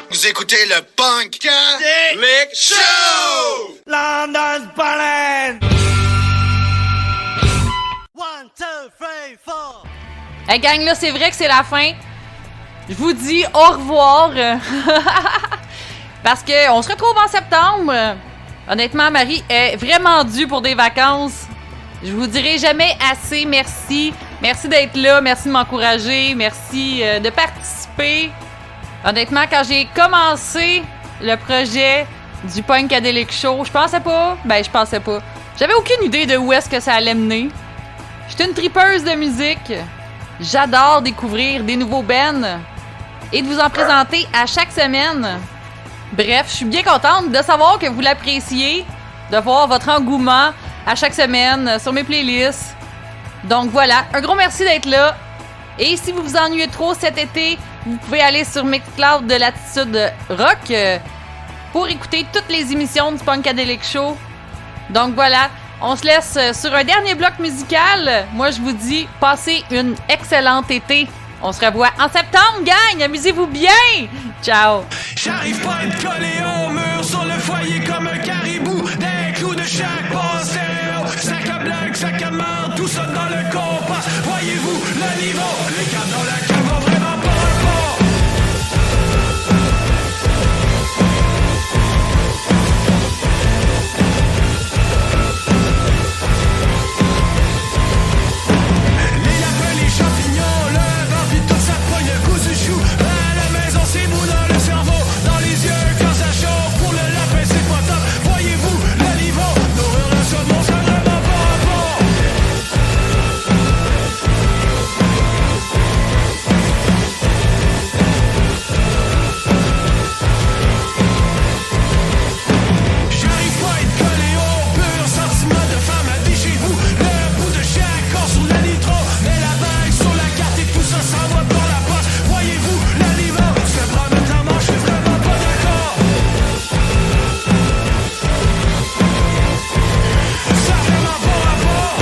Vous écoutez le Punkadelic Show! London's ballin'! 1, 2, 3, 4. Hey gang, là, c'est vrai que c'est la fin. Je vous dis au revoir. Parce que on se retrouve en septembre. Honnêtement, Marie est vraiment due pour des vacances. Je vous dirai jamais assez merci. Merci d'être là, merci de m'encourager, merci de participer. Honnêtement, quand j'ai commencé le projet du Punkadelic Show, je pensais pas. J'avais aucune idée de où est-ce que ça allait mener. J'étais une tripeuse de musique. J'adore découvrir des nouveaux bands et de vous en présenter à chaque semaine. Bref, je suis bien contente de savoir que vous l'appréciez, de voir votre engouement à chaque semaine sur mes playlists. Donc voilà, un gros merci d'être là. Et si vous vous ennuyez trop cet été, vous pouvez aller sur Mixcloud de Latitude Rock pour écouter toutes les émissions du Punkadelic Show. Donc voilà, on se laisse sur un dernier bloc musical. Moi, je vous dis, passez une excellente été. On se revoit en septembre, gang! Amusez-vous bien! Ciao! J'arrive pas à être collé au mur sur le foyer comme un caribou. Des clous de chaque bord stéréo. Sac à blague, sac à main, tout ça dans le compas. Voyez-vous le niveau? Les gars dans la cave vont vraiment pas rapport. Les lapins, les champignons, le vent pis tout ça pogne un coup du chou. À la maison c'est mou dans le cerveau, dans les yeux quand ça chauffe. Pour le lapin c'est pas top. Voyez-vous le niveau? Nourrir le saumon ça vraiment pas rapport. J'arrive pas à être collé au pur sentiment de femme à vie chez vous. Le bout de chaque corps sur la nitro. Mais la bague sur la carte et tout ça s'envoie par la poste. Voyez-vous le niveau? Se promettre la manche, je suis vraiment pas d'accord. Ça a vraiment pas rapport.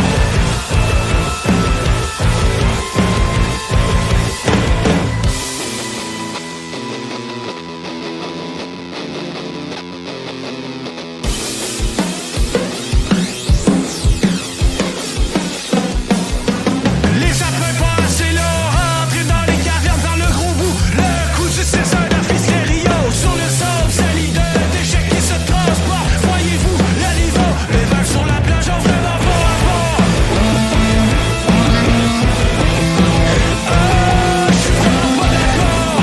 Les sapins pas assez là, entrer dans les cavernes par le gros bout. Le coup du César d'Afrique Rio sur le sable sali de déchets qui se transportent. Voyez-vous le niveau? Les vagues sur la plage ont vraiment pas rapport. Je suis vraiment pas d'accord.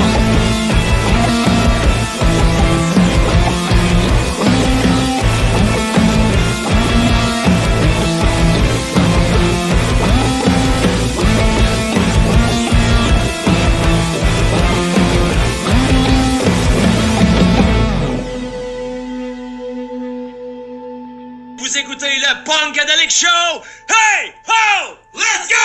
Vous écoutez le Punkadelic Show! Hey! Ho! Let's go!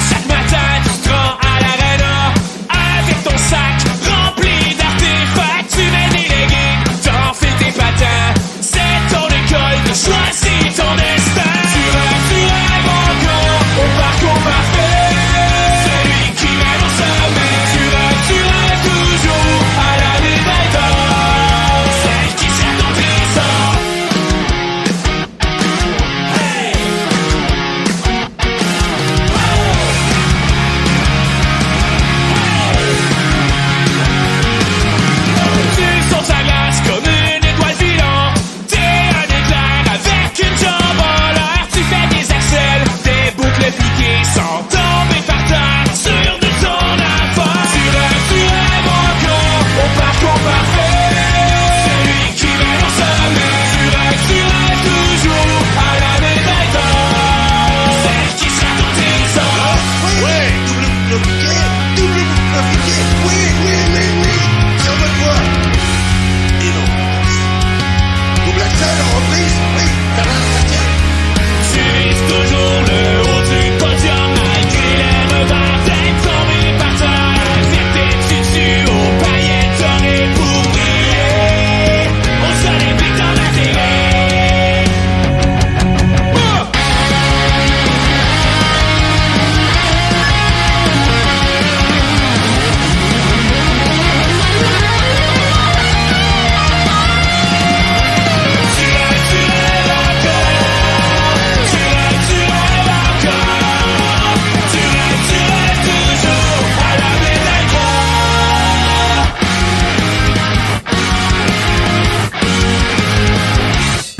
Chaque matin, tu te rends à l'arena avec ton sac rempli d'artefacts. Tu mets des leggings, t'enfiles tes patins. C'est ton école de choisir ton destin. Tu rêves encore au parcours parfait. Celui qui mène au sommet.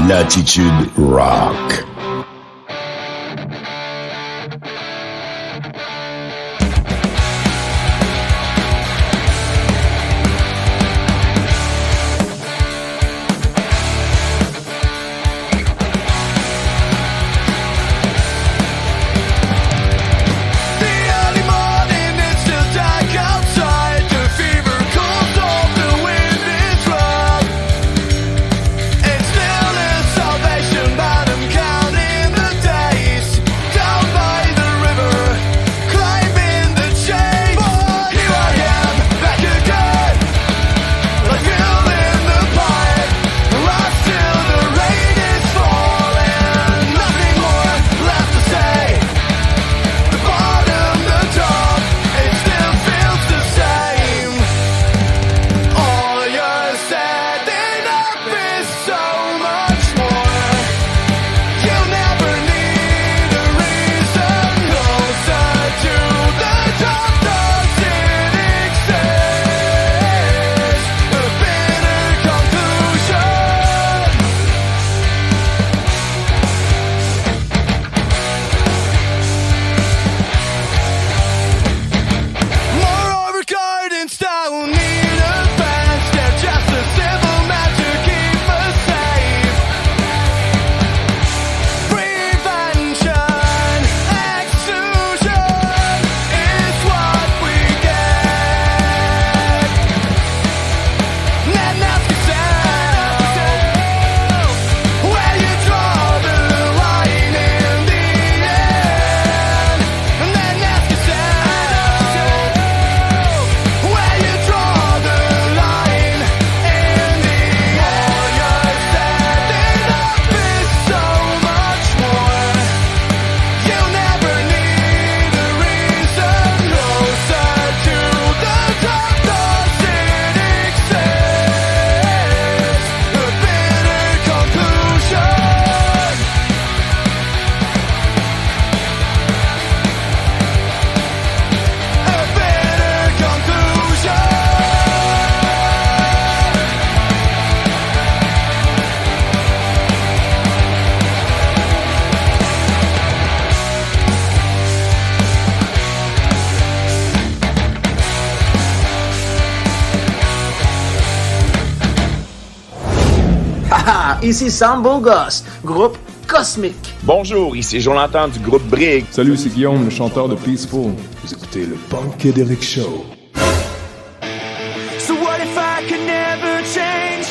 L'attitude rock. Ici Sam Bogos, groupe Cosmique. Bonjour, ici Jonathan du groupe Brig. Salut, c'est Guillaume, le chanteur de Peaceful. Vous écoutez le Punkadelic Show. So what if I could never change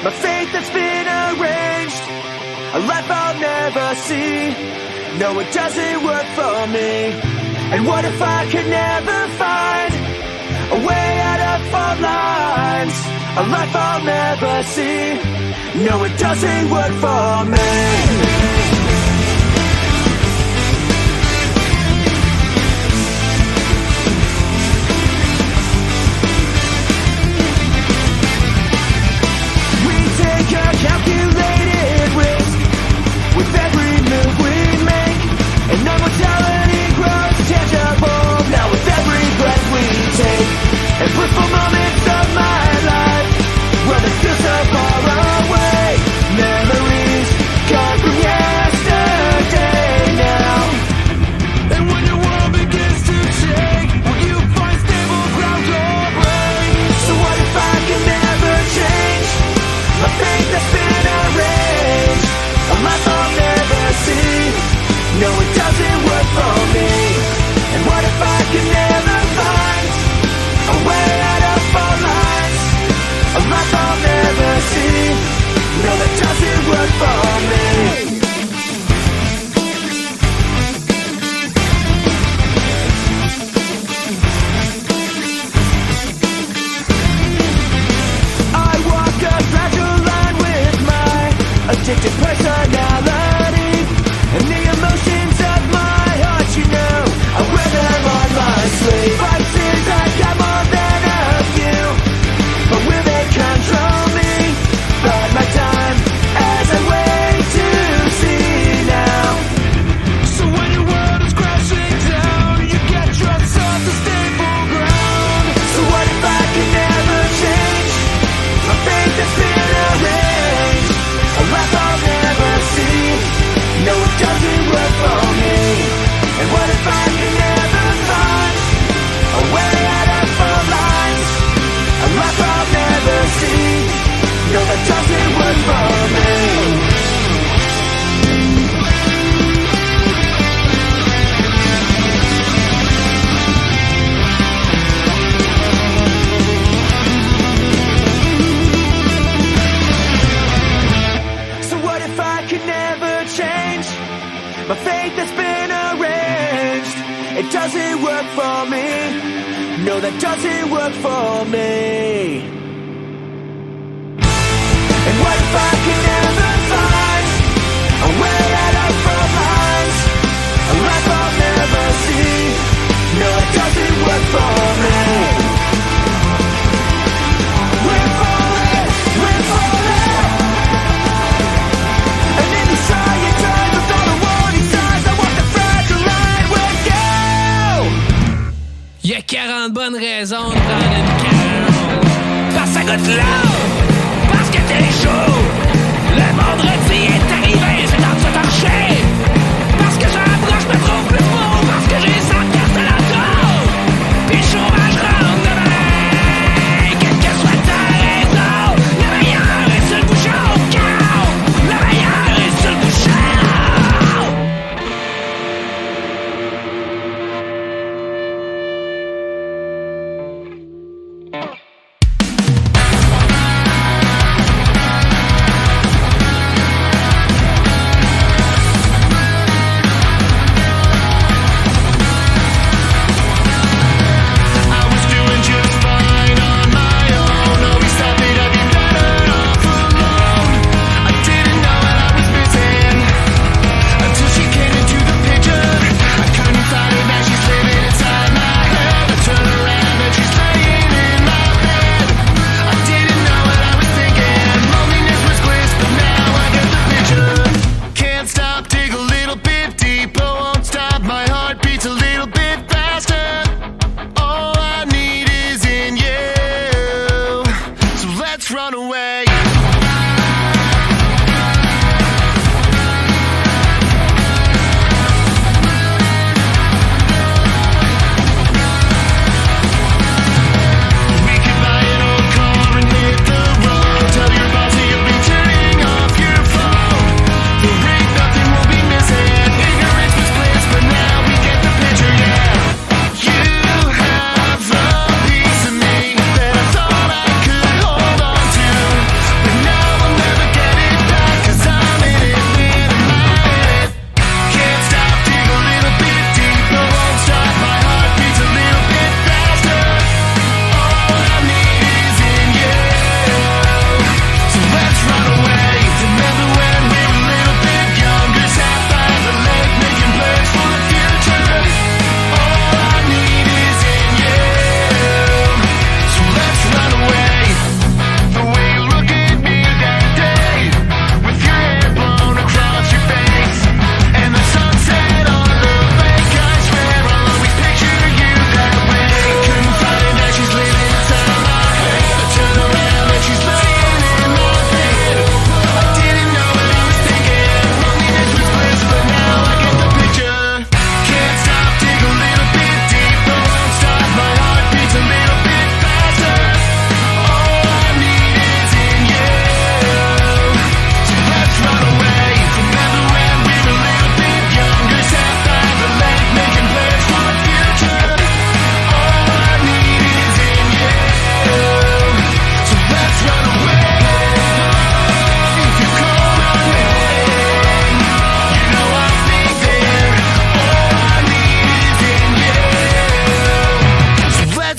my fate that's been arranged? A life I'll never see. No, it doesn't work for me. And what if I could never find a way out of fault lines? A life I'll never see. No, it doesn't work for me. Calculated risk with every move we make, and our mortality grows tangible now with every breath we take. And blissful moments of my life, where the feels so far away, memories come from yesterday. No, that doesn't work for me. And what if I can never find a way out of our minds? A life I'll never see. No, it doesn't work for me. We're falling. And in the silent time with all the warning signs, I walk the fragile line with you. Y'a 40 bonnes raisons de prendre une carole. Parce que ça goûte l'or, parce que t'es chaud. Le vendredi est arrivé, c'est dans ce torché. Parce que j'approche, me trouve plus beau. Parce que j'ai 100 piastres de la drôle. Puis le chômage rentre demain. Quelle que soit ta raison, le meilleur est sur le bouchon. Le meilleur est sur le bouchon.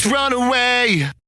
Run away.